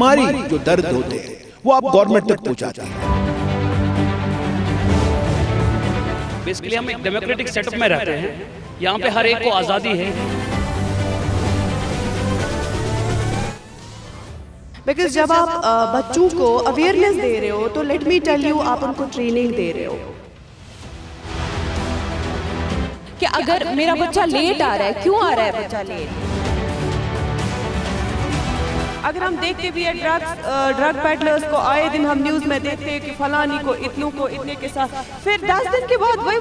ہماری جو درد ہوتے ہیں وہ آپ گورنمنٹ تک پہنچاتے ہیں. بیسیکلی ہم ایک ڈیموکریٹک سیٹ اپ میں رہتے ہیں. یہاں پہ ہر ایک کو آزادی ہے. بیکاز جب آپ بچوں کو اویئرنیس دے رہے ہو تو لیٹ می ٹیل یو آپ ان کو ٹریننگ دے رہے ہو کہ اگر میرا بچہ لیٹ آ رہا ہے کیوں آ رہا ہے بچہ لیٹ. اگر ہم دیکھتے بھی ہیں ڈرگ پیڈلرز کو آئے دن ہم نیوز میں دیکھتے ہیں کہ فلانی کو اتنوں کو اتنے کے ساتھ پھر 10 دن کے بعد وہ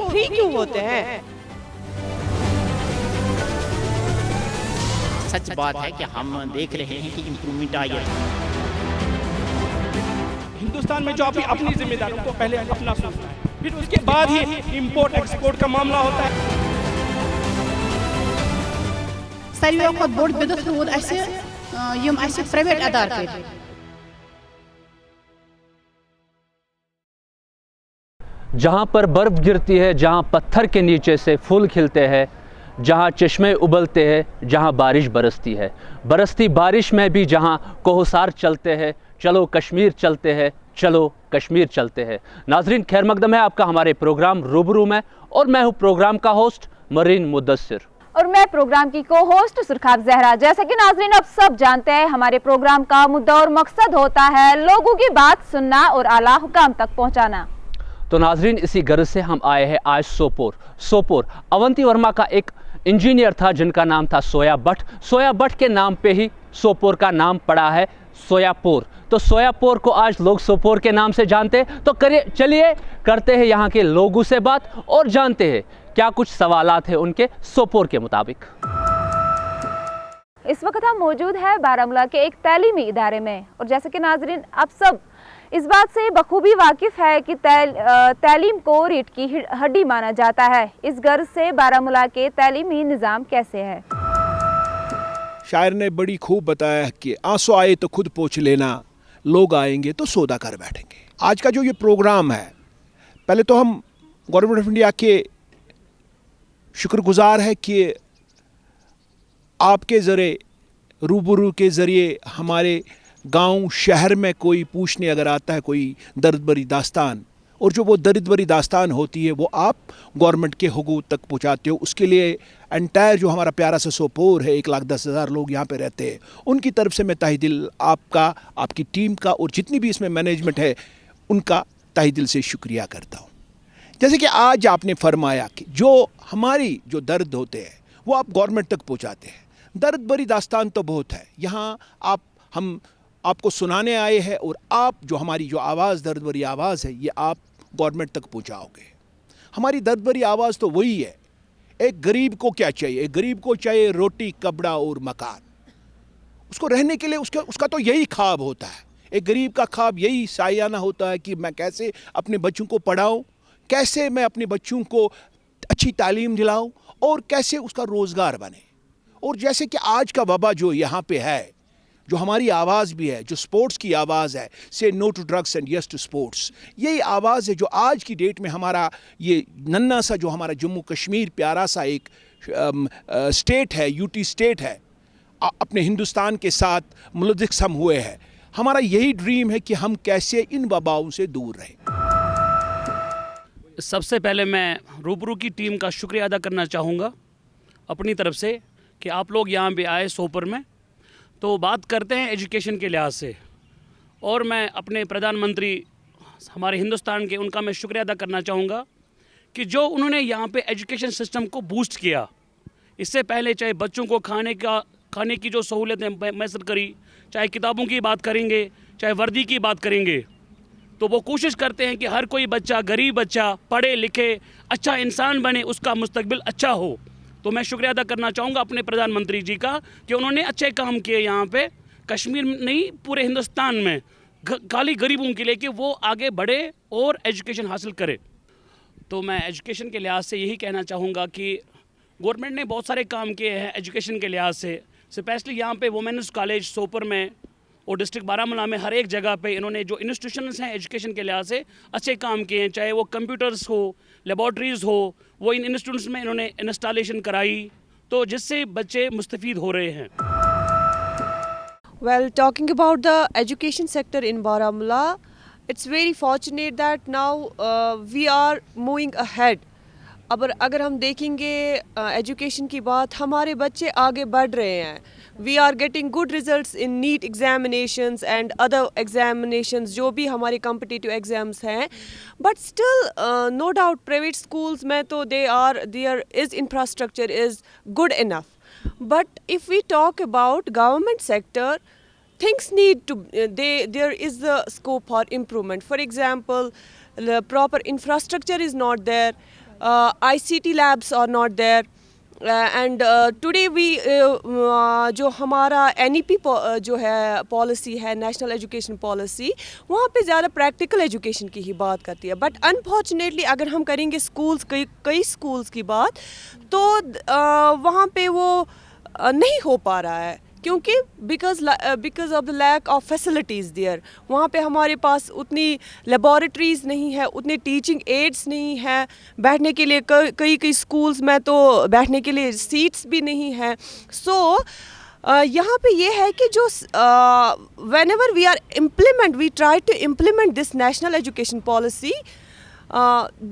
فری کیوں ہوتے ہیں. سچ بات ہے کہ ہم دیکھ رہے ہیں کہ امپرومنٹ آئی ہے. ہندوستان میں جو اپنی ذمہ داریوں کو پہلے اپنا سوچنا ہے, پھر اس کے بعد ہی امپورٹ ایکسپورٹ کا معاملہ ہوتا ہے. ساروی کھۄتہٕ بوٚڑ بِدعت روٗد اَسہِ یِم اَسہِ پرٛایویٹ ادارٕ کٔرۍ. جہاں پر برف گرتی ہے, جہاں پتھر کے نیچے سے پھول کھلتے ہیں, جہاں چشمے ابلتے ہیں, جہاں بارش برستی ہے, برستی بارش میں بھی جہاں کوہسار چلتے ہیں, چلو کشمیر چلتے ہیں, چلو کشمیر چلتے ہیں. ناظرین خیر مقدم ہے آپ کا ہمارے پروگرام روبرو میں, اور میں ہوں پروگرام کا ہوسٹ مرین مدثر, اور میں پروگرام کی کو ہوسٹ سرخاب زہرا. جیسا کہ ناظرین اب سب جانتے ہیں ہمارے پروگرام کا مدعا اور مقصد ہوتا ہے لوگوں کی بات سننا اور اعلیٰ حکام تک پہنچانا. تو ناظرین اسی غرض سے ہم آئے ہیں آج سوپور. اونتی ورما کا ایک انجینئر تھا جن کا نام تھا سویا بٹ. سویا بٹ کے نام پہ ہی سوپور کا نام پڑا ہے سویا پور. تو سویا پور کو آج لوگ سوپور کے نام سے جانتے ہیں. تو چلیے کرتے ہیں یہاں کے لوگوں سے بات اور جانتے ہیں کیا کچھ سوالات ہیں ان کے سوپور کے مطابق. اس وقت ہم موجود ہیں بارہمولہ کے ایک تعلیمی ادارے میں, اور جیسے کہ ناظرین آپ سب اس بات سے بخوبی واقف ہے کہ تعلیم کو ریڑھ کی ہڈی مانا جاتا ہے. اس غرض سے بارہمولہ کے تعلیمی نظام کیسے ہے. شاعر نے بڑی خوب بتایا کہ آنسو آئے تو خود پوچھ لینا, لوگ آئیں گے تو سودا کر بیٹھیں گے. آج کا جو یہ پروگرام ہے, پہلے تو ہم گورنمنٹ آف انڈیا کے شکر گزار ہے کہ آپ کے ذریعے روبرو کے ذریعے ہمارے گاؤں شہر میں کوئی پوچھنے اگر آتا ہے کوئی درد بری داستان, اور جو وہ درد بری داستان ہوتی ہے وہ آپ گورنمنٹ کے حقوق تک پہنچاتے ہو. اس کے لیے انٹائر جو ہمارا پیارا سا سوپور ہے, 1,10,000 لوگ یہاں پہ رہتے ہیں, ان کی طرف سے میں تہہ دل آپ کا, آپ کی ٹیم کا, اور جتنی بھی اس میں مینجمنٹ ہے ان کا تہہ دل سے شکریہ کرتا ہوں. جیسے کہ آج آپ نے فرمایا کہ جو ہماری جو درد ہوتے ہیں وہ آپ گورنمنٹ تک پہنچاتے ہیں. درد بری داستان تو بہت ہے, یہاں ہم آپ کو سنانے آئے ہیں, اور آپ جو ہماری جو آواز درد بری آواز ہے یہ آپ گورنمنٹ تک پہنچاؤ گے. ہماری درد بری آواز تو وہی ہے. ایک غریب کو کیا چاہیے؟ ایک غریب کو چاہیے روٹی, کپڑا اور مکان. اس کو رہنے کے لیے اس کا تو یہی خواب ہوتا ہے. ایک غریب کا خواب یہی سائیانہ ہوتا ہے کہ میں کیسے اپنے بچوں کو پڑھاؤں, کیسے میں اپنے بچوں کو اچھی تعلیم دلاؤں, اور کیسے اس کا روزگار بنے. اور جیسے کہ آج کا وبا جو یہاں پہ ہے, جو ہماری آواز بھی ہے, جو سپورٹس کی آواز ہے, say no to drugs and yes to sports, یہی آواز ہے جو آج کی ڈیٹ میں ہمارا یہ ننھا سا جو ہمارا جموں کشمیر پیارا سا ایک اسٹیٹ ہے, یو ٹی اسٹیٹ ہے, اپنے ہندوستان کے ساتھ ملحق ہم ہوئے ہیں. ہمارا یہی ڈریم ہے کہ ہم کیسے ان وباؤں سے دور رہیں. سب سے پہلے میں روبرو کی ٹیم کا شکریہ ادا کرنا چاہوں گا اپنی طرف سے کہ آپ لوگ یہاں پہ آئے سوپور میں. تو بات کرتے ہیں ایجوکیشن کے لحاظ سے, اور میں اپنے پردھان منتری ہمارے ہندوستان کے, ان کا میں شکریہ ادا کرنا چاہوں گا کہ جو انہوں نے یہاں پہ ایجوکیشن سسٹم کو بوسٹ کیا. اس سے پہلے چاہے بچوں کو کھانے کی جو سہولتیں میسر کری, چاہے کتابوں کی بات کریں گے, چاہے وردی کی بات کریں گے, تو وہ کوشش کرتے ہیں کہ ہر کوئی بچہ, غریب بچہ پڑھے لکھے اچھا انسان بنے, اس کا مستقبل اچھا ہو. تو میں شکریہ ادا کرنا چاہوں گا اپنے پردھان منتری جی کا کہ انہوں نے اچھے کام کیے یہاں پہ, کشمیر نہیں پورے ہندوستان میں, خالی غریبوں کے لیے کہ وہ آگے بڑھے اور ایجوکیشن حاصل کرے. تو میں ایجوکیشن کے لحاظ سے یہی کہنا چاہوں گا کہ گورنمنٹ نے بہت سارے کام کیے ہیں ایجوکیشن کے لحاظ سے. اسپیشلی یہاں پہ وومنس کالج سوپور میں اور ڈسٹرکٹ بارہمولہ میں ہر ایک جگہ پہ انہوں نے جو انسٹیٹیوشنز ہیں ایجوکیشن کے لحاظ سے اچھے کام کیے ہیں, چاہے وہ کمپیوٹرز ہو, لیبارٹریز ہو, وہ ان انسٹیٹیوٹس میں انہوں نے انسٹالیشن کرائی, تو جس سے بچے مستفید ہو رہے ہیں. Well, talking about the education sector in Baramulla, it's very fortunate that now we are moving ahead. अब अगर हम देखेंगे एजुकेशन की बात, हमारे बच्चे आगे बढ़ रहे हैं. We are getting good results in NEET examinations and other examinations, जो भी हमारे कॉम्पिटिटिव एग्जाम्स हैं. But still no doubt private schools में तो there is infrastructure is good enough. But if we talk about government sector, things need to, there is the scope for improvement. For example, the proper infrastructure is not there, ICT labs are not there, and today we जो हमारा NEP जो है policy है, national education policy, वहाँ पे ज़्यादा practical education की ही बात करती है. बट अनफॉर्चुनेटली अगर हम करेंगे स्कूल्स, कई स्कूल्स की बात, तो वहाँ पे वो नहीं हो पा रहा है, क्योंकि because of the lack of facilities there. वहाँ पे हमारे पास उतनी लेबॉरेटरीज़ नहीं है, उतने टीचिंग एड्स नहीं है, बैठने के लिए कई स्कूल्स में तो बैठने के लिए सीट्स भी नहीं है. सो यहाँ पे ये है कि जो whenever we try to implement this national education policy,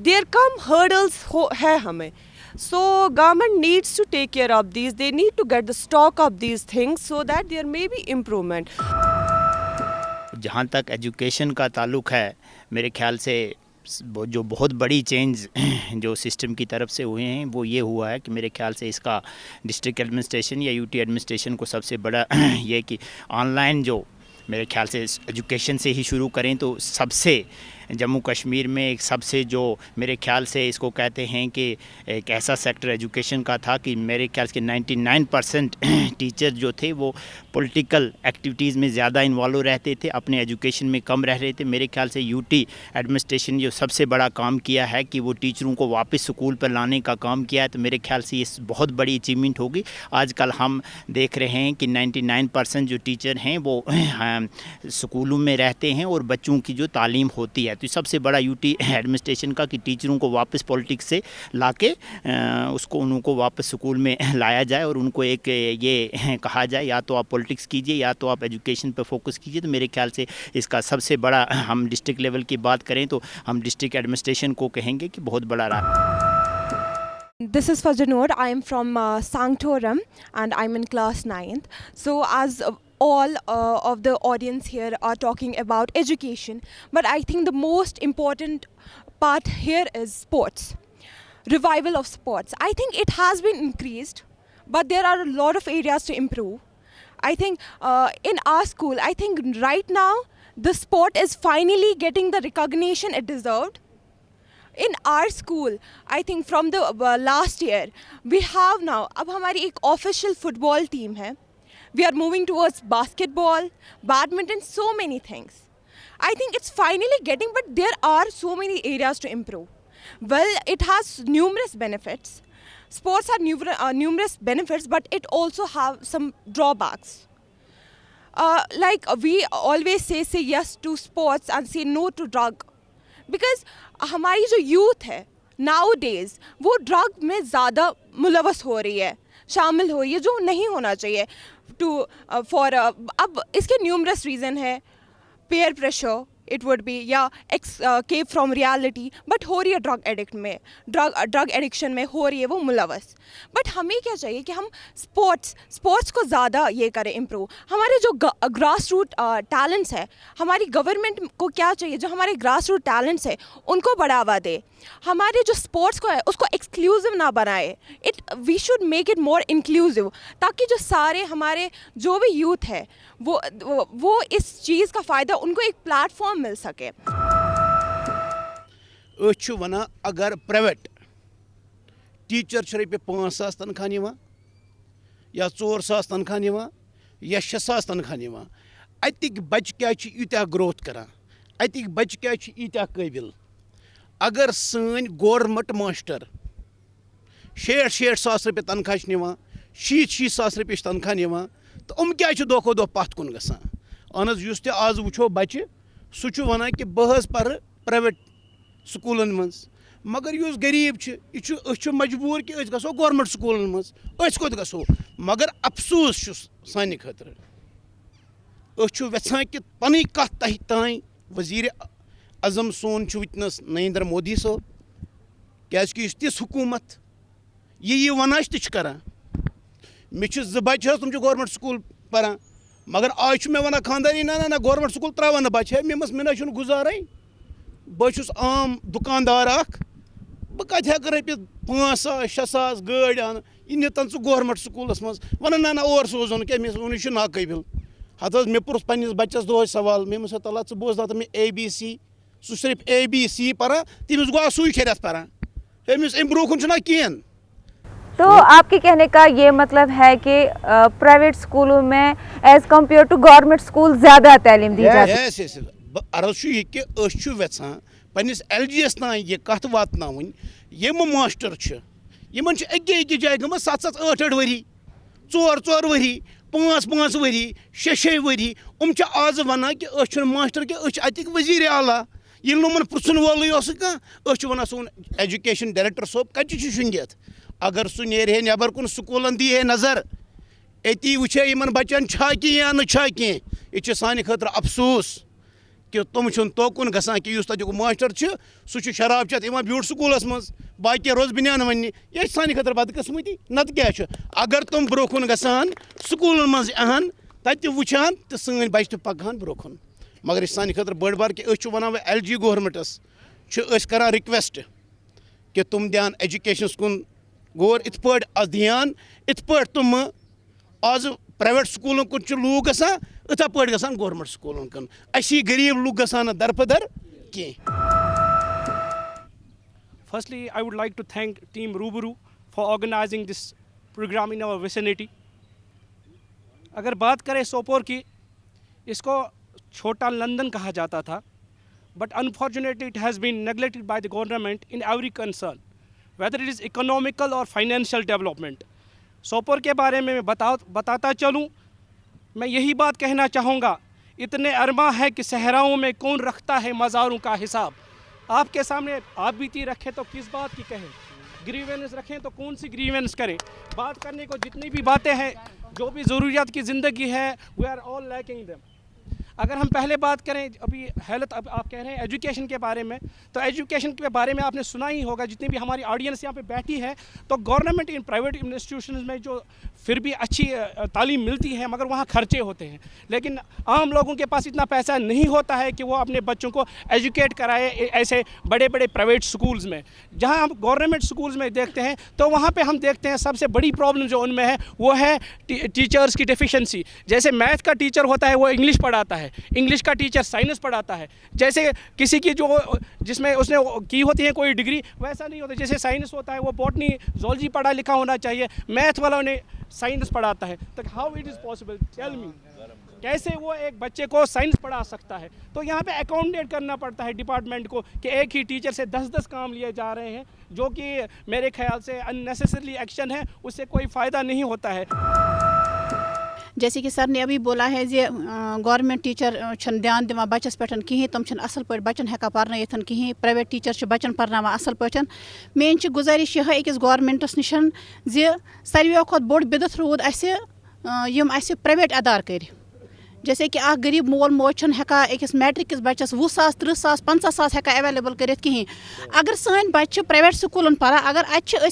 there come hurdles है हमें. So government needs to take care of these. They need to get the stock of these things so that there may be improvement. जहाँ तक education का ताल्लुक़ है, मेरे ख्याल से जो बहुत बड़ी चेंज जो सिस्टम की तरफ से हुए हैं वो ये हुआ है कि मेरे ख्याल से इसका डिस्ट्रिक्ट एडमिनिस्ट्रेशन या यूटी एडमिनिस्ट्रेशन को सबसे बड़ा ये कि ऑनलाइन जो मेरे ख्याल से एजुकेशन से ही शुरू करें तो सबसे जम्मू कश्मीर में एक सबसे जो मेरे ख्याल से इसको कहते हैं कि एक ऐसा सेक्टर एजुकेशन का था कि मेरे ख्याल से 99% टीचर जो थे वो पॉलिटिकल एक्टिविटीज़ में ज़्यादा इन्वॉल्व रहते थे, अपने एजुकेशन में कम रह रहे थे. मेरे ख्याल से यूटी एडमिनिस्ट्रेशन जो सबसे बड़ा काम किया है कि वो टीचरों को वापस स्कूल पर लाने का काम किया है, तो मेरे ख्याल से ये बहुत बड़ी अचीवमेंट होगी. आजकल हम देख रहे हैं कि 99% जो टीचर हैं वो स्कूलों में रहते हैं और बच्चों की जो तालीम होती है, तो सबसे बड़ा यूटी एडमिनिस्ट्रेशन का कि टीचरों को वापस पॉलिटिक्स से लाके उनको वापस स्कूल में लाया जाए और उनको एक ये कहा जाए या तो आप पॉलिटिक्स कीजिए या तो आप एजुकेशन पर फोकस कीजिए. तो मेरे ख्याल से इसका सबसे बड़ा, हम डिस्ट्रिक्ट लेवल की बात करें तो हम डिस्ट्रिक्ट एडमिनिस्ट्रेशन को कहेंगे कि बहुत बड़ा रहा. This is Fajanoor. I am from Sangtoram and I'm in class 9th. So as all of the audience here are talking about education, but I think the most important part here is sports. Revival of sports. I think it has been increased, but there are a lot of areas to improve. I think in our school, I think right now the sport is finally getting the recognition it deserved. In our school, I think from the last year, we have now, अब हमारी एक official football team है. We are moving towards basketball, badminton, so many things. I think it's finally getting, but there are so many areas to improve. Well, it has numerous benefits. Sports have numerous benefits, but it also have some drawbacks. Like we always say yes to sports and say no to drug. Because हमारी जो youth है nowadays वो drug में ज़्यादा मुलवस हो रही है, शामिल हो रही है, जो नहीं होना चाहिए. अब इसके numerous reason है, peer pressure it would be, या escape from reality, but हो रही है drug addiction में हो रही है वो मुलवस. बट हमें क्या चाहिए कि हम स्पोर्ट्स को ज़्यादा ये करें इम्प्रूव. हमारे जो ग्रास रूट टैलेंट्स है, हमारी गवर्नमेंट को क्या चाहिए, जो हमारे ग्रास रूट टैलेंट्स है उनको बढ़ावा दे. हमारे जो स्पोर्ट्स को है उसको एक्सक्लूसिव ना बनाए. We should make it more inclusive, ताकि जो सारे हमारे जो भी यूथ है वो इस चीज़ का फ़ायदा उनको एक प्लेटफॉर्म मिल सके. वना अगर प्राइवेट टीचर रपे 5,000 तनख्वाह निवान या 4,000 तनख्वाह निवान या 6,000 तनख्वाह निवान, अतिक बच्चे क्या यूत्या ग्रोथ करान, अतिक बच्चे क्या यूत्या काबिल. अगर सन गवर्नमेंट मास्टर 60,000 रपे तनख्वाह निवान, 60,000 रपे तनख्वाह निवान, तो क्या दो खो दो पत कुन गसान. अहन युस आज वो बच्चे सह वनान कि बह पर प्राइवेट स्कूलन मज, मगर युस गरीब यह मजबूर कि गो गवर्नमेंट स्कूलन मज, कोत गो. मगर अफसोस सानि खतर أسۍ ویژھان کہ پنٕنۍ کتھ تۄہہِ تانۍ وزیر اعظم سون چھُ وٕنکٮ۪نس نریندر مودی صٲب کیازکہِ یُس تِژھ حکوٗمت یہِ ونان چھِ تہِ چھِ کران مےٚ چھِ 2 بچہِ حظ تِم چھِ گورمنٹ سکوٗل پران مگر آز چھُ مےٚ ونان خانداری نہ گورمنٹ سکوٗل تراوان نہٕ بچہِ ہے مےٚ نہ چھُنہٕ گُزارے بہٕ چھُس عام دُکاندار اکھ بہٕ کتہِ ہٮ۪کہٕ رۄپیہِ 5,000 6,000 گٲڑۍ اَنہٕ یہِ نِتن ژٕ گورمنٹ سکوٗلس منٛز ونان نہ اور سوزُن کیٛاہ مےٚ ووٚن یہِ چھُ ناقٲبِل ہتہٕ حظ مےٚ پوٚرُس پننِس بچس دۄہے سوال مےٚ ووٚنُس تعالیٰ ژٕ بوز دپان مےٚ ABC سُہ صرف ABC پران تٔمِس گوٚو سُے 6 رٮ۪تھ پران أمِس امہِ برونٛہہ کُن چھُنہ کِہیٖنۍ. تو آپ کے کہنے کا یہ مطلب ہے کہ پرائیویٹ اسکولوں میں as compare to government school زیادہ تعلیم دی جاتی ہے. عرض چھُ یہِ کہِ أسۍ چھُ ویژھان پننِس LG یس تام یہِ کتھ واتناوٕنۍ یِم ماسٹر چھِ یِمن چھِ أکی جایہِ گٔمٕژ 7 8 ؤری 4 ؤری 5 ؤری 6 ؤری چھِ آز ونان کہِ أسۍ چھِنہٕ ماسٹر کینٛہہ أسۍ چھِ اَتِکۍ وزیٖرِ اعلیٰ ییٚلہِ نہٕ یِمن پرٛژھُن وولٕے اوسُکھ کانٛہہ أسۍ چھِ ونان سون ایجوکیشن ڈایریکٹر صٲب کتہِ چھُ شۄنٛگِتھ اگر سُہ نیرِ ہے نٮ۪بر کُن سکوٗلن دی ہے نظر أتی وٕچھ ہے یِمن بچن چھا کینٛہہ یا نہٕ چھا کینٛہہ یہِ چھِ سانہِ خٲطرٕ افسوٗس کہ تِم چھُنہٕ توکُن گژھان کہ یُس تَتیُک ماسٹر چھُ سُہ چھُ شراب چٮ۪تھ یِوان بیوٗٹھ سکوٗلس منٛز باقٕے روز بنیان وَننہِ یہِ چھِ سانہِ خٲطرٕ بدقٕسمتی نتہٕ کیٛاہ چھُ اگر تِم برونٛہہ کُن گژھان سکوٗلن منٛز یِہن تَتہِ تہِ وٕچھان تہٕ سٲنۍ بچہِ تہِ پکہٕ ہن برونٛہہ کُن مگر یہِ چھِ سانہِ خٲطرٕ بٔڑ بار کہ أسۍ چھِ ونان وۄنۍ LG گورمنٹس چھِ أسۍ کران رِکویسٹ کہ تِم دِہن ایجوکیشنس کُن غور یِتھ پٲٹھۍ آز دھیان یِتھ پٲٹھۍ تِمہٕ آز پرٛایویٹ سکوٗلن کُن چھِ لوٗکھ گژھان یِتھے پٲٹھۍ گژھان گورمنٹ سکوٗلن کُن اسی غریٖب لوٗکھ گژھان نہٕ درپدر کینٛہہ. Firstly, I would like to thank Team Ruburu for organizing this program in our vicinity. اگر بات کریں سوپور کی اس کو چھوٹا لندن کہا جاتا تھا but unfortunately it has been neglected by the government in every concern whether it is economical or financial development. Sopore کے بارے میں بتاتا چلوں میں یہی بات کہنا چاہوں گا اتنے ارما ہے کہ صحراؤں میں کون رکھتا ہے مزاروں کا حساب. آپ کے سامنے آپ بیتی رکھیں تو کس بات کی کہیں گریونس رکھیں تو کون سی گریونس کریں بات کرنے کو جتنی بھی باتیں ہیں جو بھی ضروریات کی زندگی ہے we are all lacking them. اگر ہم پہلے بات کریں ابھی ہیلتھ اب آپ کہہ رہے ہیں ایجوکیشن کے بارے میں تو ایجوکیشن کے بارے میں آپ نے سنا ہی ہوگا جتنی بھی ہماری آڈینس یہاں پہ بیٹھی ہے تو گورنمنٹ ان پرائیویٹ انسٹیٹیوشنز میں جو پھر بھی اچھی تعلیم ملتی ہے مگر وہاں خرچے ہوتے ہیں لیکن عام لوگوں کے پاس اتنا پیسہ نہیں ہوتا ہے کہ وہ اپنے بچوں کو ایجوکیٹ کرائے ایسے بڑے بڑے پرائیویٹ سکولز میں. جہاں ہم گورنمنٹ سکولز میں دیکھتے ہیں تو وہاں پہ ہم دیکھتے ہیں سب سے بڑی پرابلم جو ان میں ہے وہ ہے ٹیچرز کی ڈیفیشنسی. جیسے میتھ کا ٹیچر ہوتا ہے وہ انگلش پڑھاتا ہے انگلش کا ٹیچر سائنس پڑھاتا ہے جیسے کسی کی جو جس میں اس نے کی ہوتی ہے کوئی ڈگری ویسا نہیں ہوتا. جیسے سائنس ہوتا ہے وہ باٹنی زولوجی پڑھا لکھا ہونا چاہیے میتھ والا نے سائنس پڑھاتا ہے تو how it is possible tell me کیسے وہ ایک بچے کو سائنس پڑھا سکتا ہے. تو یہاں پہ اکاؤنٹیٹ کرنا پڑتا ہے ڈپارٹمنٹ کو کہ ایک ہی ٹیچر سے 10 کام لیے جا رہے ہیں جو کہ میرے خیال سے اننیسیسریلی ایکشن ہے اس سے کوئی فائدہ نہیں ہوتا ہے. جیسے کہ سر نے ابھی بولا ہے کہ گورنمنٹ ٹیچر چھن دھیان دِوان بچس پہ کہیں تم چھن اصل پہ بچن ہیکان پرنائت کہیں پرائیویٹ ٹیچر بچن پرناوان اصل پہ مین گزارش یہ أکس گورنمنٹس نشن زِ سارویو کھۄتہٕ بوٚڑ بِدت روٗد اَسہِ یِم اَسہِ پرائیویٹ ادارٕ کٔرۍ جیسے کہ اخ غریب مول موج چھن ہیکان أکس میٹرک کس بچس 20,000 30,000 50,000 ہیکان ایویلیبل کرت کہیں اگر سن بچہ پرائیویٹ سکولن پران اگر اتہ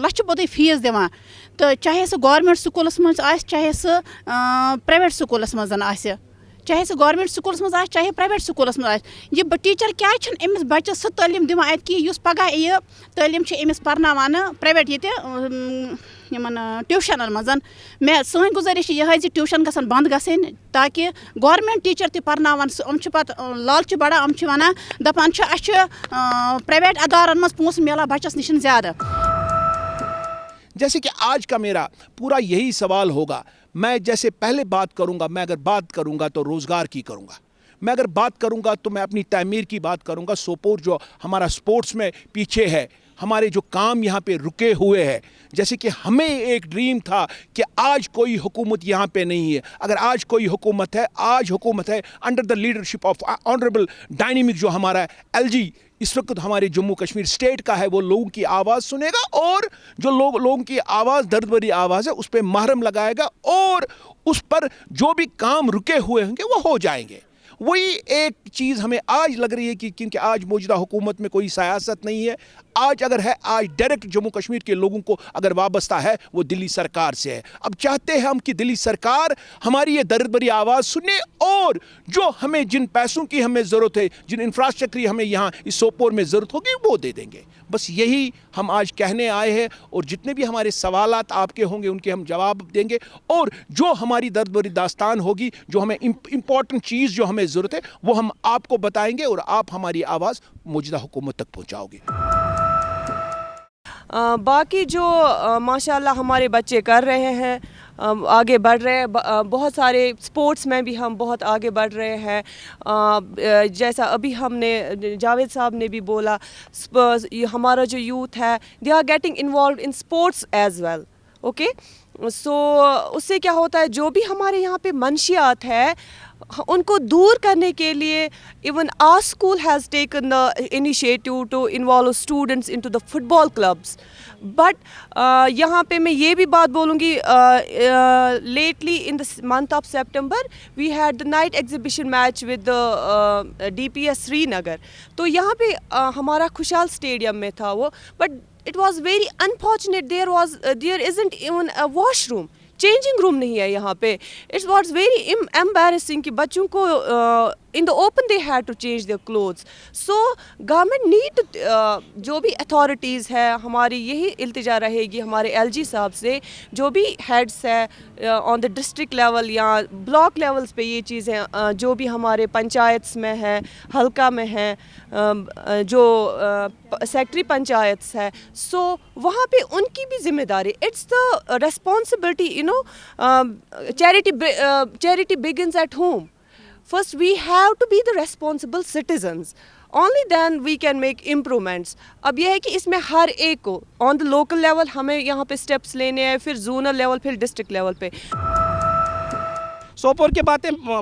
لچھ بودی فیس دِوان تو چاہے سہ گورنمنٹ سکولس مز آسہِ چاہے سہ پرائیویٹ سکولس مز آسہِ چاہے سہ گورنمنٹ سکولس مز آسہِ چاہے پرائیویٹ سکولس مز آسہِ یہ ٹیچر کیا چھن امس بچس سہ تعلیم دِوان اتہ کہ یُس پگاہ یہ تعلیم چھ امس پرناوان پرائیویٹ یہ یمن ٹیوشنن مز میں سن گزارش یہ زِ ٹیوشن گژھن بند گژھٕنۍ تاکہ گورنمنٹ ٹیچر تہ پرناون ام چھ پتہ لالچ بڑا ام چھ ونان دپان چھ اَسہِ چھُ پرائیویٹ ادارن مز پونسہٕ میلان بچس نشن زیادہ. جیسے کہ آج کا میرا پورا یہی سوال ہوگا میں جیسے پہلے بات کروں گا میں اگر بات کروں گا تو روزگار کی کروں گا میں اگر بات کروں گا تو میں اپنی تعمیر کی بات کروں گا. سوپور جو ہمارا سپورٹس میں پیچھے ہے हमारे जो काम यहाँ पे रुके हुए हैं, जैसे कि हमें एक ड्रीम था कि आज कोई हुकूमत यहाँ पे नहीं है, अगर आज कोई हुकूमत है, आज हुकूमत है under the leadership of honourable dynamic जो हमारा LG इस वक्त हमारे जम्मू कश्मीर स्टेट का है, वो लोगों की आवाज़ सुनेगा और जो लोगों की आवाज़ दर्द भरी आवाज़ है उस पर महरम लगाएगा और उस पर जो भी काम रुके हुए होंगे वो हो जाएंगे। वही एक चीज़ हमें आज लग रही है कि क्योंकि आज मौजूदा हुकूमत में कोई सियासत नहीं है, आज अगर है, आज डायरेक्ट जम्मू कश्मीर के लोगों को अगर वाबस्ता है वो दिल्ली सरकार से है। अब चाहते हैं हम कि दिल्ली सरकार हमारी ये दर्द भरी आवाज़ सुने और जो हमें जिन पैसों की हमें ज़रूरत है, जिन इंफ्रास्ट्रक्चर की हमें यहाँ इस सोपोर में ज़रूरत होगी वो दे देंगे। बस यही हम आज कहने आए हैं और जितने भी हमारे सवालात आपके होंगे उनके हम जवाब देंगे और जो हमारी दर्द भरी दास्तान होगी, जो हमें इम्पॉर्टेंट चीज़ जो हमें ज़रूरत है वो हम आपको बताएंगे और आप हमारी आवाज़ मौजूदा हुकूमत तक पहुँचाओगे। बाकी जो माशाल्लाह हमारे बच्चे कर रहे हैं, आगे बढ़ रहे हैं, बहुत सारे स्पोर्ट्स में भी हम बहुत आगे बढ़ रहे हैं। जैसा अभी हमने जावेद साहब ने भी बोला, हमारा जो यूथ है they are getting involve in sports as well. Okay, so उससे क्या होता है, जो भी हमारे यहाँ पे मंशियात है उनको दूर करने के लिए even our school has taken the initiative to involve students into the football clubs. But यहाँ पे मैं ये भी बात बोलूँगी, lately in the month of September we had the night exhibition match with DPS Srinagar. तो यहाँ पे हमारा खुशहाल स्टेडियम में था वो, but it was very unfortunate there isn't even a washroom, changing room नहीं है यहाँ पे। इट्स वॉज वेरी एम्बैरेसिंग कि बच्चों को in the open they had to change their clothes. So government need, जो भी अथॉरिटीज़ है, हमारी यही इल्तिजा रहेगी हमारे LG साहब से, जो भी हेड्स है ऑन द डिस्ट्रिक्ट लेवल या ब्लॉक लेवल्स पे, ये चीज़ें जो भी हमारे पंचायत्स में है, हल्का में है, जो सेक्रेटरी पंचायत्स है, सो वहाँ पे उनकी भी जिम्मेदारी, it's the responsibility, you know, charity begins at home. First we have to be the responsible citizens, only then we can make improvements. अब यह है कि इसमें हर एक को on the local level हमें यहाँ पे steps लेने हैं, फिर zonal level, फिर district level पे। सोपोर के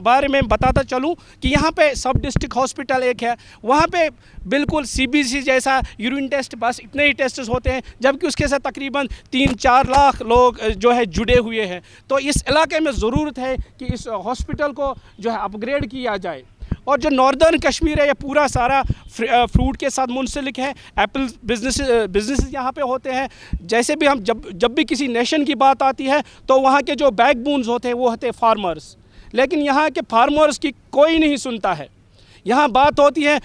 बारे में बताता चलूँ कि यहाँ पे सब डिस्ट्रिक्ट हॉस्पिटल एक है, वहाँ पे बिल्कुल CBC जैसा यूरिन टेस्ट, बस इतने ही टेस्ट होते हैं, जबकि उसके साथ तकरीबन 3-4 लाख लोग जो है जुड़े हुए हैं। तो इस इलाके में ज़रूरत है कि इस हॉस्पिटल को जो है अपग्रेड किया जाए। और जो नॉर्दर्न कश्मीर है ये पूरा सारा फ्रूट के साथ मुंसलिक है, एप्पल बिजनेस यहाँ पे होते हैं। जैसे भी हम जब भी किसी नेशन की बात आती है तो वहाँ के जो बैकबोन्स होते हैं वो होते हैं फार्मर्स, लेकिन यहाँ के फार्मर्स की कोई नहीं सुनता है। यहाँ बात होती है,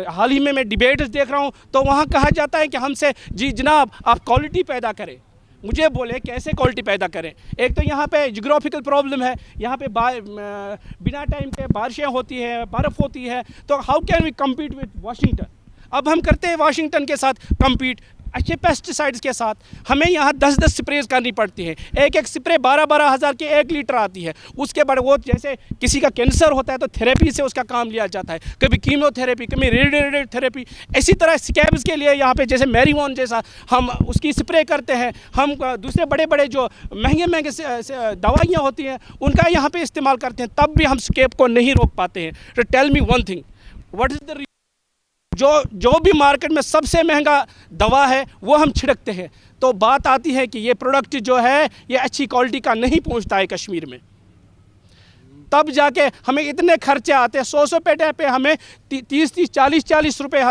हाल ही में मैं डिबेट्स देख रहा हूँ तो वहाँ कहा जाता है कि हमसे जी जनाब आप क्वालिटी पैदा करें। मुझे बोले कैसे क्वालिटी पैदा करें? एक तो यहाँ पे जियोग्राफिकल प्रॉब्लम है, यहाँ पे बिना टाइम पे बारिशें होती हैं, बर्फ़ होती है, तो how can we compete with Washington? अब हम करते हैं वाशिंगटन के साथ कम्पीट अच्छे पेस्टिसाइड्स के साथ। हमें यहाँ 10-10 स्प्रेज करनी पड़ती है, एक स्प्रे 12-12 हज़ार की 1 लीटर आती है। उसके बाद वो जैसे किसी का कैंसर होता है तो थेरेपी से उसका काम लिया जाता है, कभी कीमोथेरेपी, कभी रेडियोथेरेपी। इसी तरह स्कैब्स के लिए यहाँ पे जैसे मैरीवॉन जैसा हम उसकी स्प्रे करते हैं। हम दूसरे बड़े बड़े जो महंगे दवाइयाँ होती हैं उनका यहाँ पर इस्तेमाल करते हैं, तब भी हम स्कैब को नहीं रोक पाते हैं। तो tell me one thing, what is the जो भी मार्केट में सबसे महंगा दवा है वो हम छिड़कते हैं, तो बात आती है कि ये प्रोडक्ट जो है ये अच्छी क्वालिटी का नहीं पहुंचता है कश्मीर में। तब जाके हमें इतने खर्चे आते हैं, 100 पेटे पे हमें 30-30, 40-40 रुपये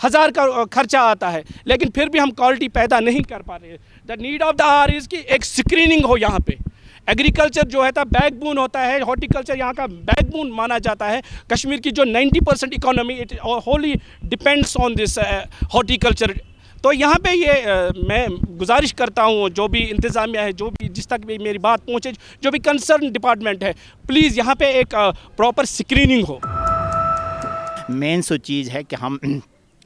हज़ार का खर्चा आता है, लेकिन फिर भी हम क्वालिटी पैदा नहीं कर पा रहे। The need of the our is कि एक स्क्रीनिंग हो यहाँ पे। एग्रीकल्चर जो है था बैकबोन होता है, हॉर्टिकल्चर यहाँ का बैकबोन माना जाता है। कश्मीर की जो 90% economy it Holi depends on this horticulture. तो यहाँ पे ये मैं गुजारिश करता हूँ जो भी इंतज़ामिया है, जो भी जिस तक भी मेरी बात पहुँचे, जो भी कंसर्न डिपार्टमेंट है, प्लीज़ यहाँ पे एक प्रॉपर स्क्रीनिंग हो। मेन सो चीज़ है कि हम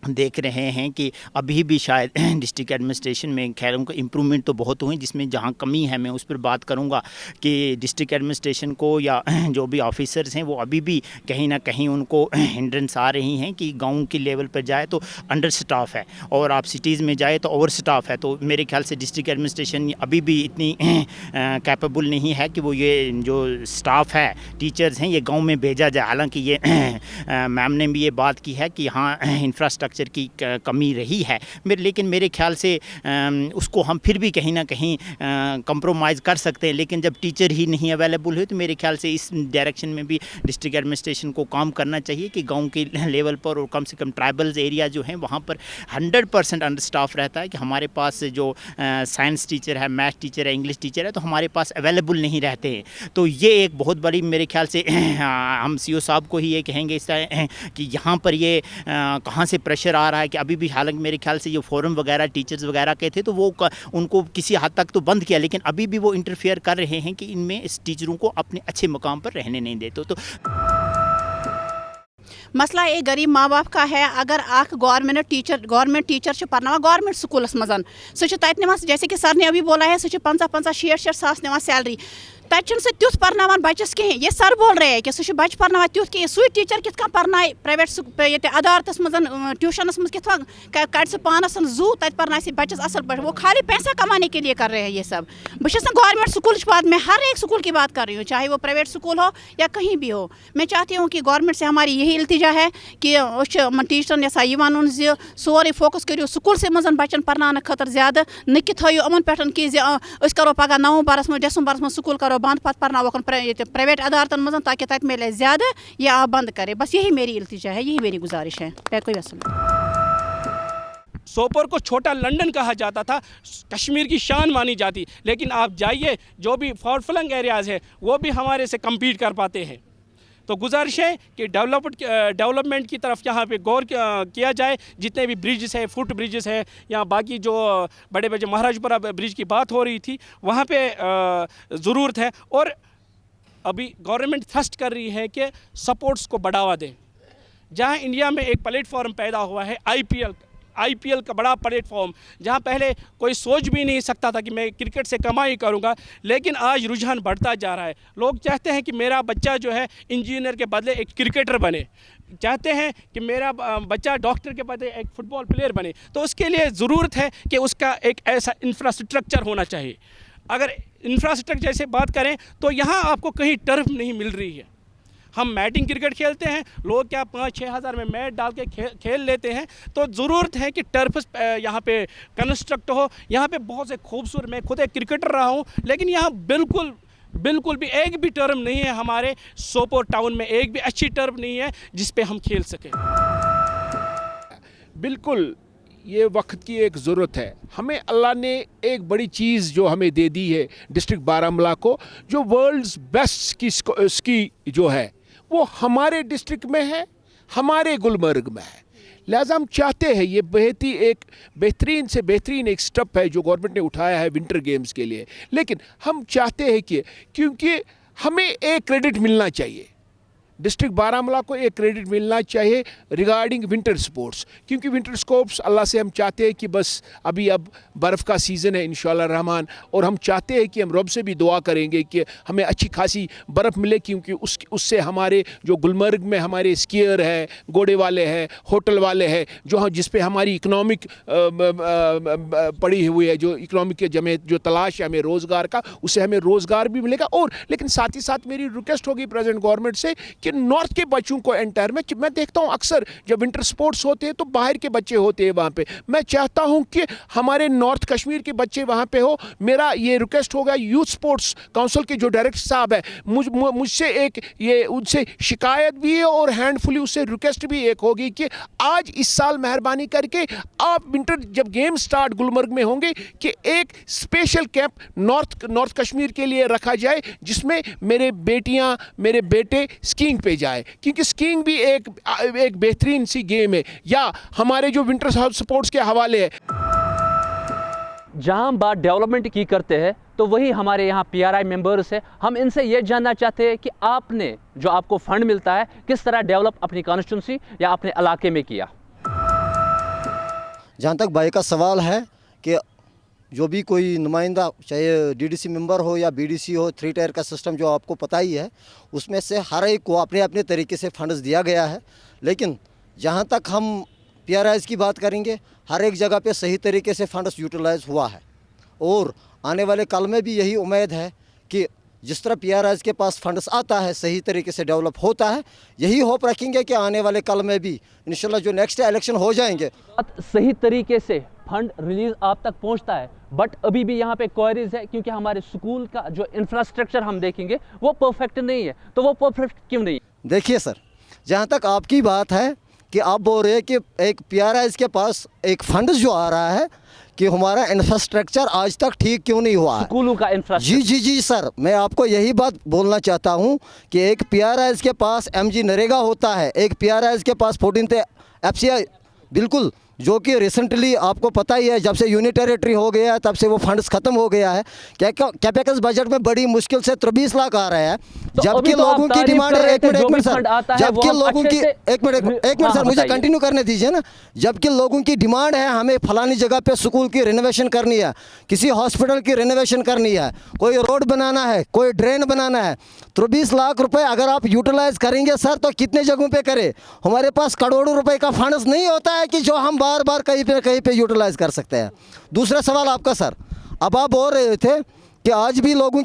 देख रहे हैं कि अभी भी शायद डिस्ट्रिक्ट एडमिनिस्ट्रेशन में खैरों को इम्प्रूवमेंट तो बहुत हुई, जिसमें जहां कमी है मैं उस पर बात करूंगा कि डिस्ट्रिक्ट एडमिनिस्ट्रेशन को या जो भी ऑफिसर्स हैं वो अभी भी कहीं ना कहीं उनको हिंड्रेंस आ रही हैं कि गांव के लेवल पर जाए तो अंडर स्टाफ है और आप सिटीज़ में जाए तो ओवर स्टाफ है। तो मेरे ख्याल से डिस्ट्रिक्ट एडमिनिस्ट्रेशन अभी भी इतनी कैपेबल नहीं है कि वो ये जो स्टाफ है टीचर्स हैं ये गाँव में भेजा जाए। हालाँकि ये मैम ने भी ये बात की है कि हाँ इंफ्रास्ट्रक्चर की कमी रही है, लेकिन मेरे ख्याल से उसको हम फिर भी कहीं ना कहीं कंप्रोमाइज़ कर सकते हैं। लेकिन जब टीचर ही नहीं अवेलेबल हुए तो मेरे ख्याल से इस डायरेक्शन में भी डिस्ट्रिक्ट एडमिनिस्ट्रेशन को काम करना चाहिए कि गांव के लेवल पर और कम से कम ट्राइबल्स एरिया जो हैं वहाँ पर 100% अंडर स्टाफ रहता है कि हमारे पास जो साइंस टीचर है, मैथ टीचर है, इंग्लिश टीचर है तो हमारे पास अवेलेबल नहीं रहते हैं। तो ये एक बहुत बड़ी मेरे ख्याल से हम CO साहब को ही ये कहेंगे इस कि यहाँ पर ये कहाँ से प्रेशर आ रहा है कि अभी भी, हालांकि मेरे ख्याल से जो फोरम वगैरह टीचर्स वगैरह के थे तो वो उनको किसी हद तक तो बंद किया, लेकिन अभी भी वो इंटरफेयर कर रहे हैं कि इनमें इस टीचरों को अपने अच्छे मुकाम पर रहने नहीं देते। तो मसला एक गरीब माँ बाप का है। अगर आख गवर्नमेंट टीचर पढ़ना गवर्नमेंट स्कूलस मजन सह जैसे कि सर ने अभी बोला है सह 50-60 सास निवान सैलरी तक तुथ पर्न बचस कहें। ये सर बोल रहे हैं कि सह बच पर्न तुथ कहें। सू टीचर कित पर्न प्राइवेट ये अदालत मज ट्यूशनस मज कित कट सह पानस जू तत पर्न बचस असल पे। वो खाली पैसा कमाने के लिए कर रहे हैं ये सब। बस गवर्नमेंट स्कूल की बात, मैं हर एक स्कूल की बात कर रही हूँ, चाहे वो प्राइवेट स्कूल हो या कहीं भी हो। मैं चाहती हूँ कि गवर्नमेंट से हमारी यही इल्तिजा है कि टीचरन यसा यह वन सोरे फोकस करो स्कूल से मज बचन पर्न खतर ज्यादा, न कि थो अमन पे कि करो पगह नवंबरस में दिसंबरस में स्कूल करो बंद पत पर्न प्राइवेट अदालतन मज ताकि तक मिले ज्यादा या आप बंद करें। बस यही मेरी इल्तिजा है, यही मेरी गुजारिश है। सोपोर को छोटा लंदन कहा जाता था, कश्मीर की शान मानी जाती, लेकिन आप जाइए जो भी फॉर फ्लंग एरियाज़ है वो भी हमारे से कम्पीट कर पाते हैं। तो गुजारिश है कि डेवलपमेंट की तरफ यहाँ पे गौर किया जाए। जितने भी ब्रिजेस है, फुट ब्रिजेस है या बाकी जो बड़े बड़े महाराजपुरा ब्रिज की बात हो रही थी वहाँ पे ज़रूरत है। और अभी गवर्नमेंट थ्रस्ट कर रही है कि सपोर्ट्स को बढ़ावा दें। जहाँ इंडिया में एक प्लेटफॉर्म पैदा हुआ है IPL का बड़ा प्लेटफॉर्म, जहां पहले कोई सोच भी नहीं सकता था कि मैं क्रिकेट से कमाई करूंगा, लेकिन आज रुझान बढ़ता जा रहा है। लोग चाहते हैं कि मेरा बच्चा जो है इंजीनियर के बदले एक क्रिकेटर बने, चाहते हैं कि मेरा बच्चा डॉक्टर के बदले एक फुटबॉल प्लेयर बने। तो उसके लिए ज़रूरत है कि उसका एक ऐसा इंफ्रास्ट्रक्चर होना चाहिए। अगर इंफ्रास्ट्रक्चर जैसे बात करें तो यहाँ आपको कहीं टर्फ नहीं मिल रही है। हम मैटिंग क्रिकेट खेलते हैं, लोग क्या 5-6 हज़ार में मैट डाल के खेल लेते हैं। तो ज़रूरत है कि टर्फ यहाँ पे कंस्ट्रक्ट हो। यहाँ पे बहुत से खूबसूरत, मैं खुद एक क्रिकेटर रहा हूँ, लेकिन यहाँ बिल्कुल भी एक भी टर्फ नहीं है। हमारे सोपोर टाउन में एक भी अच्छी टर्फ नहीं है जिस पे हम खेल सकें। बिल्कुल ये वक्त की एक ज़रूरत है। हमें अल्लाह ने एक बड़ी चीज़ जो हमें दे दी है डिस्ट्रिक्ट बारामूला को, जो वर्ल्ड्स बेस्ट स्की जो है वो हमारे डिस्ट्रिक्ट में है, हमारे गुलमर्ग में है। लिहाजा हम चाहते हैं ये एक बेहतरीन से बेहतरीन एक स्टेप है जो गवर्नमेंट ने उठाया है विंटर गेम्स के लिए। लेकिन हम चाहते हैं कि क्योंकि हमें एक क्रेडिट मिलना चाहिए, डिस्ट्रिक्ट बारामूला को एक क्रेडिट मिलना चाहिए रिगार्डिंग विंटर स्पोर्ट्स, क्योंकि विंटर स्पोर्ट्स अल्लाह से हम चाहते हैं कि बस अभी अब बर्फ़ का सीज़न है इंशाअल्लाह रहमान, और हम चाहते हैं कि हम रब से भी दुआ करेंगे कि हमें अच्छी खासी बर्फ़ मिले, क्योंकि उससे हमारे जो गुलमर्ग में हमारे स्कीयर है, घोड़े वाले हैं, होटल वाले हैं, जिस पे हमारी इकनॉमिक पड़ी हुई है, जो इकनॉमिक के जमे जो तलाश है हमें रोज़गार का, उससे हमें रोज़गार भी मिलेगा। और लेकिन साथ ही साथ मेरी रिक्वेस्ट होगी प्रेजेंट गवर्नमेंट से कि नॉर्थ के बच्चों को एंटायर में, मैं देखता हूँ अक्सर जब विंटर स्पोर्ट्स होते हैं तो बाहर के बच्चे होते हैं वहाँ पे। मैं चाहता हूँ कि हमारे नॉर्थ कश्मीर के बच्चे वहाँ पे हो। मेरा ये रिक्वेस्ट होगा यूथ स्पोर्ट्स काउंसिल के जो डायरेक्टर साहब है, मुझसे एक ये उनसे शिकायत भी है और हैंडफुली उससे रिक्वेस्ट भी एक होगी कि आज इस साल मेहरबानी करके आप विंटर जब गेम स्टार्ट गुलमर्ग में होंगे कि एक स्पेशल कैंप नॉर्थ कश्मीर के लिए रखा जाए, जिसमें मेरे बेटियाँ मेरे बेटे स्कीइंग पे जाए, क्योंकि स्कीइंग भी एक बेहतरीन सी गेम है। या हमारे जो विंटर स्पोर्ट्स के हवाले है, जहां हम बात डेवलपमेंट की करते हैं तो वही हमारे यहाँ PRI मेंबर्स है। हम इनसे ये जानना चाहते हैं कि आपने जो आपको फंड मिलता है किस तरह डेवलप अपनी कॉन्स्टिट्यूंसी या अपने इलाके में किया। जहाँ तक भाई का सवाल है कि जो भी कोई नुमाइंदा, चाहे डीडीसी मेंबर हो या बीडीसी हो, 3 टायर का सिस्टम जो आपको पता ही है, उसमें से हर एक को अपने अपने तरीके से फंड्स दिया गया है। लेकिन जहाँ तक हम PRIs की बात करेंगे, हर एक जगह पे सही तरीके से फंड्स यूटिलाइज हुआ है और आने वाले कल में भी यही उम्मीद है कि जिस तरह PRIs के पास फंड्स आता है, सही तरीके से डेवलप होता है, यही होप रखेंगे कि आने वाले कल में भी इंशाल्लाह जो नेक्स्ट इलेक्शन हो जाएंगे, सही तरीके से फंड रिलीज आप तक पहुंचता है। बट अभी भी यहाँ पे क्वेरीज है, क्योंकि हमारे स्कूल का जो इंफ्रास्ट्रक्चर हम देखेंगे वो परफेक्ट नहीं है। तो वो परफेक्ट क्यों नहीं? देखिए सर, जहाँ तक आपकी बात है कि आप बोल रहे हैं कि एक PRIs के पास एक फंड जो आ रहा है कि हमारा इंफ्रास्ट्रक्चर आज तक ठीक क्यों नहीं हुआ है, स्कूलों का इंफ्रास्ट्रक्चर। जी सर, मैं आपको यही बात बोलना चाहता हूँ कि एक PRIs के पास MG नरेगा होता है, एक PRIs के पास 14th FCI, बिल्कुल, जो कि रिसेंटली आपको पता ही है, जब से यूनिट टेरिटरी हो गया है तब से वो फंड्स खत्म हो गया है। कैपेक्स बजट में बड़ी मुश्किल से 23 लाख आ रहा है, जबकि लोगों की डिमांड है, एक मिनट सर, जबकि लोगों की एक मिनट सर, मुझे कंटिन्यू करने दीजिए ना, जबकि लोगों की डिमांड है हमें फलानी जगह पे स्कूल की रिनोवेशन करनी है, किसी हॉस्पिटल की रिनोवेशन करनी है, कोई रोड बनाना है, कोई ड्रेन बनाना है, 23 लाख रुपए अगर आप यूटिलाइज करेंगे सर तो कितने जगहों पे करें? हमारे पास करोड़ों रुपए का फंड्स नहीं होता है कि जो हम बार बार कहीं पे यूटिलाइज कर सकते हैं। दूसरा सवाल आपका सर, अब आप बोल रहे थे कि आज भी लोगों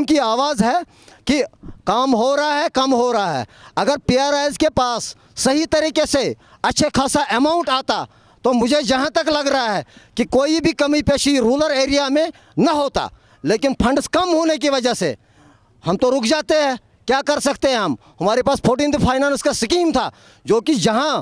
की आवाज़ है कि काम हो रहा है, कम हो रहा है। अगर PRIs के पास सही तरीके से अच्छे खासा अमाउंट आता तो मुझे जहां तक लग रहा है कि कोई भी कमी पेशी रूरल एरिया में न होता, लेकिन फंड्स कम होने की वजह से हम तो रुक जाते हैं। क्या कर सकते हैं हम? हमारे पास 14th फाइनेंस का स्कीम था, जो कि जहां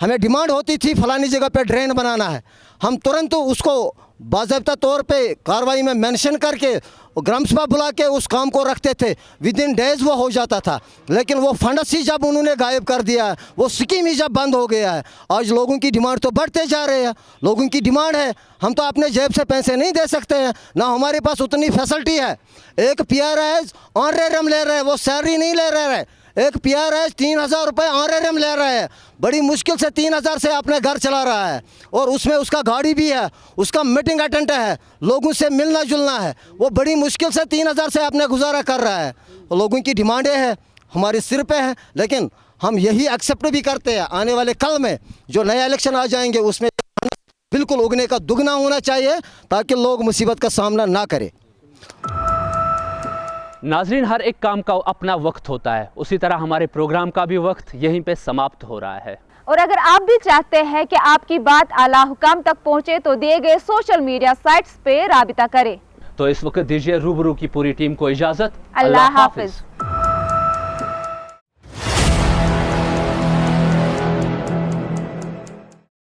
हमें डिमांड होती थी फलानी जगह पे ड्रेन बनाना है, हम तुरंत उसको बाज़ाब्ता तौर पे कार्रवाई में मेंशन करके ग्राम सभा बुला के उस काम को रखते थे, विद इन डेज वो हो जाता था। लेकिन वो फंड्स ही जब उन्होंने गायब कर दिया है, वो स्कीम ही जब बंद हो गया है, आज लोगों की डिमांड तो बढ़ते जा रहे हैं। लोगों की डिमांड है, हम तो अपने जेब से पैसे नहीं दे सकते हैं, ना हमारे पास उतनी फैसिलिटी है। एक PRIs ऑनरेरम ले रहे हैं, वो सैलरी नहीं ले रहे हैं। एक PRIs 3000 रुपये ऑनरेरम ले रहा है, बड़ी मुश्किल से 3000 से अपने घर चला रहा है, और उसमें उसका गाड़ी भी है, उसका मीटिंग अटेंड है, लोगों से मिलना जुलना है, वो बड़ी मुश्किल से 3000 से अपने गुजारा कर रहा है। लोगों की डिमांडें हैं, हमारे सिर पे है, लेकिन हम यही एक्सेप्ट भी करते हैं आने वाले कल में जो नया इलेक्शन आ जाएंगे उसमें बिल्कुल उगने का दुगना होना चाहिए, ताकि लोग मुसीबत का सामना ना करें। नाजरीन, हर एक काम का अपना वक्त होता है, उसी तरह हमारे प्रोग्राम का भी वक्त यहीं पे समाप्त हो रहा है। और अगर आप भी चाहते हैं कि आपकी बात आला हुकाम तक पहुंचे तो दिए गए सोशल मीडिया साइट्स पे राबिता करें। तो इस वक्त दीजिए रूबरू की पूरी टीम को इजाजत। अल्लाह हाफिज।